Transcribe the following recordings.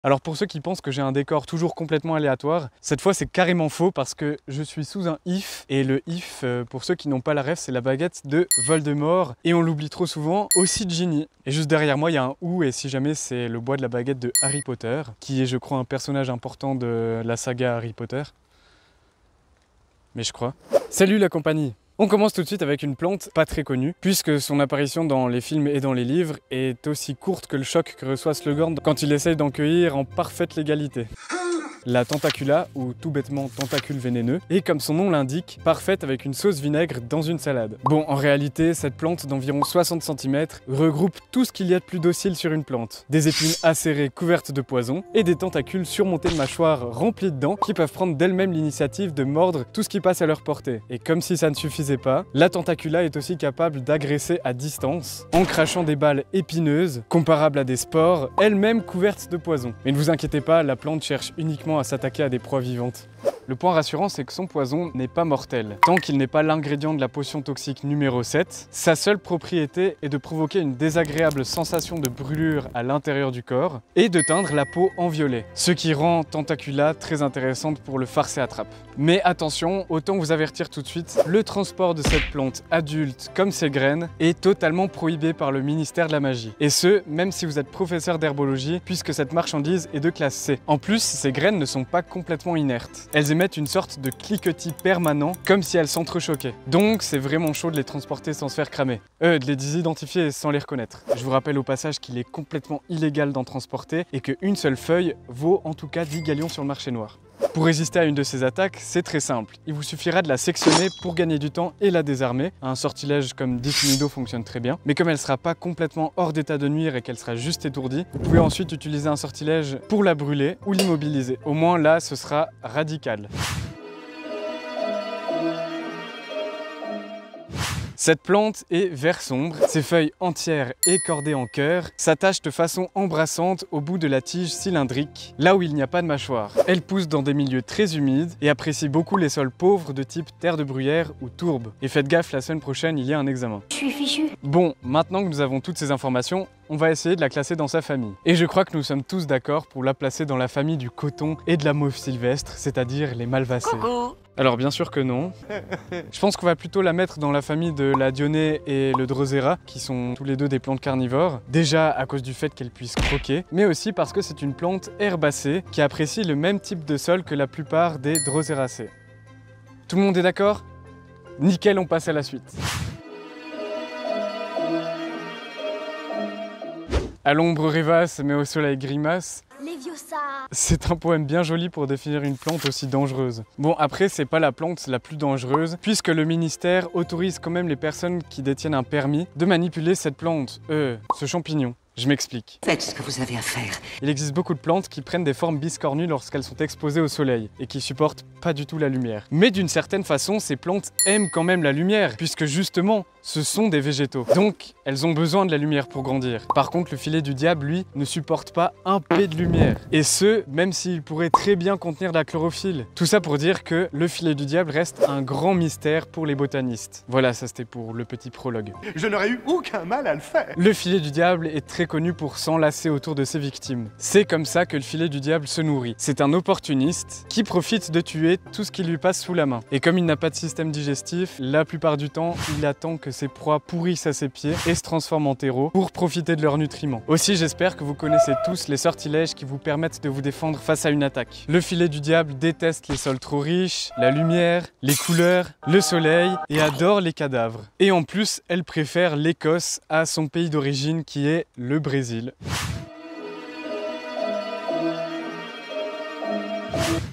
Alors pour ceux qui pensent que j'ai un décor toujours complètement aléatoire, cette fois c'est carrément faux parce que je suis sous un if, et le if, pour ceux qui n'ont pas la ref, c'est la baguette de Voldemort, et on l'oublie trop souvent, aussi de Ginny. Et juste derrière moi il y a un ou, et si jamais c'est le bois de la baguette de Harry Potter, qui est je crois un personnage important de la saga Harry Potter. Mais je crois. Salut la compagnie! On commence tout de suite avec une plante pas très connue, puisque son apparition dans les films et dans les livres est aussi courte que le choc que reçoit Slughorn quand il essaye d'en cueillir en parfaite légalité. La tentacula, ou tout bêtement tentacule vénéneux, est comme son nom l'indique, parfaite avec une sauce vinaigre dans une salade. Bon, en réalité, cette plante d'environ 60 cm regroupe tout ce qu'il y a de plus docile sur une plante. Des épines acérées couvertes de poison, et des tentacules surmontés de mâchoires remplies de dents qui peuvent prendre d'elles-mêmes l'initiative de mordre tout ce qui passe à leur portée. Et comme si ça ne suffisait pas, la tentacula est aussi capable d'agresser à distance, en crachant des balles épineuses, comparables à des spores, elles-mêmes couvertes de poison. Mais ne vous inquiétez pas, la plante cherche uniquement à s'attaquer à des proies vivantes. Le point rassurant, c'est que son poison n'est pas mortel. Tant qu'il n'est pas l'ingrédient de la potion toxique numéro 7, sa seule propriété est de provoquer une désagréable sensation de brûlure à l'intérieur du corps et de teindre la peau en violet, ce qui rend Tentacula très intéressante pour le farce et attrape. Mais attention, autant vous avertir tout de suite, le transport de cette plante adulte comme ses graines est totalement prohibé par le ministère de la Magie. Et ce, même si vous êtes professeur d'herbologie, puisque cette marchandise est de classe C. En plus, ces graines ne sont pas complètement inertes. Elles émettent une sorte de cliquetis permanent, comme si elles s'entrechoquaient. Donc c'est vraiment chaud de les transporter sans se faire cramer. De les désidentifier sans les reconnaître. Je vous rappelle au passage qu'il est complètement illégal d'en transporter et qu'une seule feuille vaut en tout cas 10 galions sur le marché noir. Pour résister à une de ces attaques, c'est très simple. Il vous suffira de la sectionner pour gagner du temps et la désarmer. Un sortilège comme Diffinido fonctionne très bien. Mais comme elle ne sera pas complètement hors d'état de nuire et qu'elle sera juste étourdie, vous pouvez ensuite utiliser un sortilège pour la brûler ou l'immobiliser. Au moins là, ce sera radical. Cette plante est vert sombre, ses feuilles entières et cordées en cœur s'attachent de façon embrassante au bout de la tige cylindrique, là où il n'y a pas de mâchoire. Elle pousse dans des milieux très humides et apprécie beaucoup les sols pauvres de type terre de bruyère ou tourbe. Et faites gaffe, la semaine prochaine, il y a un examen. Je suis fichu. Bon, maintenant que nous avons toutes ces informations, on va essayer de la classer dans sa famille. Et je crois que nous sommes tous d'accord pour la placer dans la famille du coton et de la mauve sylvestre, c'est-à-dire les malvacées. Coucou. Alors bien sûr que non. Je pense qu'on va plutôt la mettre dans la famille de la Dionée et le Drosera, qui sont tous les deux des plantes carnivores. Déjà à cause du fait qu'elles puissent croquer, mais aussi parce que c'est une plante herbacée qui apprécie le même type de sol que la plupart des Droseracées. Tout le monde est d'accord? Nickel, on passe à la suite. À l'ombre rêvasse, mais au soleil grimace. Leviosa. C'est un poème bien joli pour définir une plante aussi dangereuse. Bon, après, c'est pas la plante la plus dangereuse, puisque le ministère autorise quand même les personnes qui détiennent un permis de manipuler cette plante, ce champignon. Je m'explique. Faites ce que vous avez à faire. Il existe beaucoup de plantes qui prennent des formes biscornues lorsqu'elles sont exposées au soleil et qui supportent pas du tout la lumière. Mais d'une certaine façon, ces plantes aiment quand même la lumière, puisque justement, ce sont des végétaux. Donc, elles ont besoin de la lumière pour grandir. Par contre, le filet du diable, lui, ne supporte pas un pet de lumière. Et ce, même s'il pourrait très bien contenir de la chlorophylle. Tout ça pour dire que le filet du diable reste un grand mystère pour les botanistes. Voilà, ça c'était pour le petit prologue. Je n'aurais eu aucun mal à le faire. Le filet du diable est très connu pour s'enlacer autour de ses victimes. C'est comme ça que le filet du diable se nourrit. C'est un opportuniste qui profite de tuer tout ce qui lui passe sous la main. Et comme il n'a pas de système digestif, la plupart du temps, il attend que ses proies pourrissent à ses pieds et se transforment en terreau pour profiter de leurs nutriments. Aussi, j'espère que vous connaissez tous les sortilèges qui vous permettent de vous défendre face à une attaque. Le filet du diable déteste les sols trop riches, la lumière, les couleurs, le soleil et adore les cadavres. Et en plus, elle préfère l'Écosse à son pays d'origine qui est le Brésil.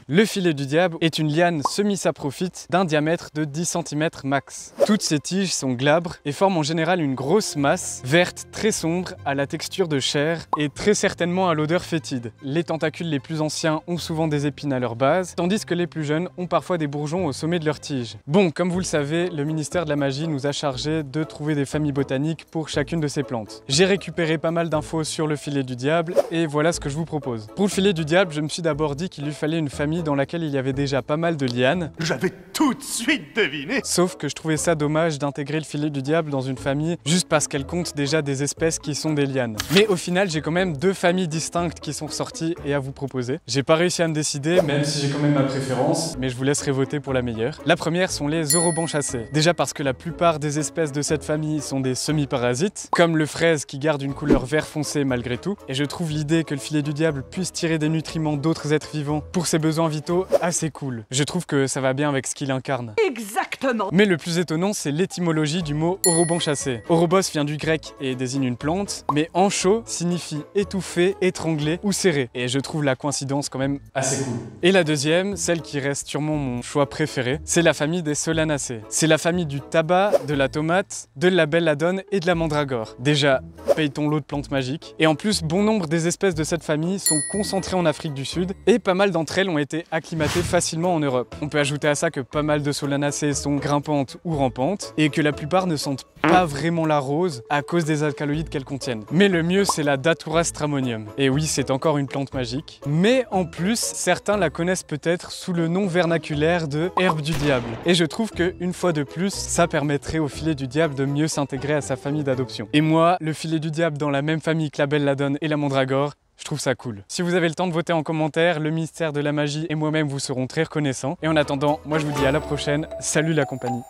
Le filet du diable est une liane semi-saprophyte d'un diamètre de 10 cm max. Toutes ces tiges sont glabres et forment en général une grosse masse verte très sombre à la texture de chair et très certainement à l'odeur fétide. Les tentacules les plus anciens ont souvent des épines à leur base, tandis que les plus jeunes ont parfois des bourgeons au sommet de leurs tiges. Bon, comme vous le savez, le ministère de la Magie nous a chargé de trouver des familles botaniques pour chacune de ces plantes. J'ai récupéré pas mal d'infos sur le filet du diable et voilà ce que je vous propose. Pour le filet du diable, je me suis d'abord dit qu'il lui fallait une famille dans laquelle il y avait déjà pas mal de lianes. J'avais tout de suite deviné. Sauf que je trouvais ça dommage d'intégrer le filet du diable dans une famille juste parce qu'elle compte déjà des espèces qui sont des lianes. Mais au final, j'ai quand même deux familles distinctes qui sont ressorties et à vous proposer. J'ai pas réussi à me décider, même si j'ai quand même ma préférence, mais je vous laisserai voter pour la meilleure. La première sont les eurobonchacées. Déjà parce que la plupart des espèces de cette famille sont des semi-parasites, comme le fraise qui garde une couleur vert foncé malgré tout, et je trouve l'idée que le filet du diable puisse tirer des nutriments d'autres êtres vivants pour ses besoins vitaux assez cool. Je trouve que ça va bien avec ce qu'il incarne. Exactement. Mais le plus étonnant, c'est l'étymologie du mot orobonchacé. Orobos vient du grec et désigne une plante, mais ancho signifie étouffer, étrangler ou serrer. Et je trouve la coïncidence quand même assez cool. Et la deuxième, celle qui reste sûrement mon choix préféré, c'est la famille des solanacées. C'est la famille du tabac, de la tomate, de la belladone et de la mandragore. Déjà, paye-t-on l'eau de plantes magiques. Et en plus, bon nombre des espèces de cette famille sont concentrées en Afrique du Sud et pas mal d'entre elles ont été acclimatées facilement en Europe. On peut ajouter à ça que pas mal de solanacées sont grimpantes ou rampantes et que la plupart ne sentent pas vraiment la rose à cause des alcaloïdes qu'elles contiennent. Mais le mieux, c'est la Datura stramonium. Et oui, c'est encore une plante magique. Mais en plus, certains la connaissent peut-être sous le nom vernaculaire de herbe du diable. Et je trouve que, une fois de plus, ça permettrait au filet du diable de mieux s'intégrer à sa famille d'adoption. Et moi, le filet du diable dans la même famille que la belladone et la mandragore, je trouve ça cool. Si vous avez le temps de voter en commentaire, le ministère de la magie et moi-même vous serons très reconnaissants. Et en attendant, moi je vous dis à la prochaine. Salut la compagnie.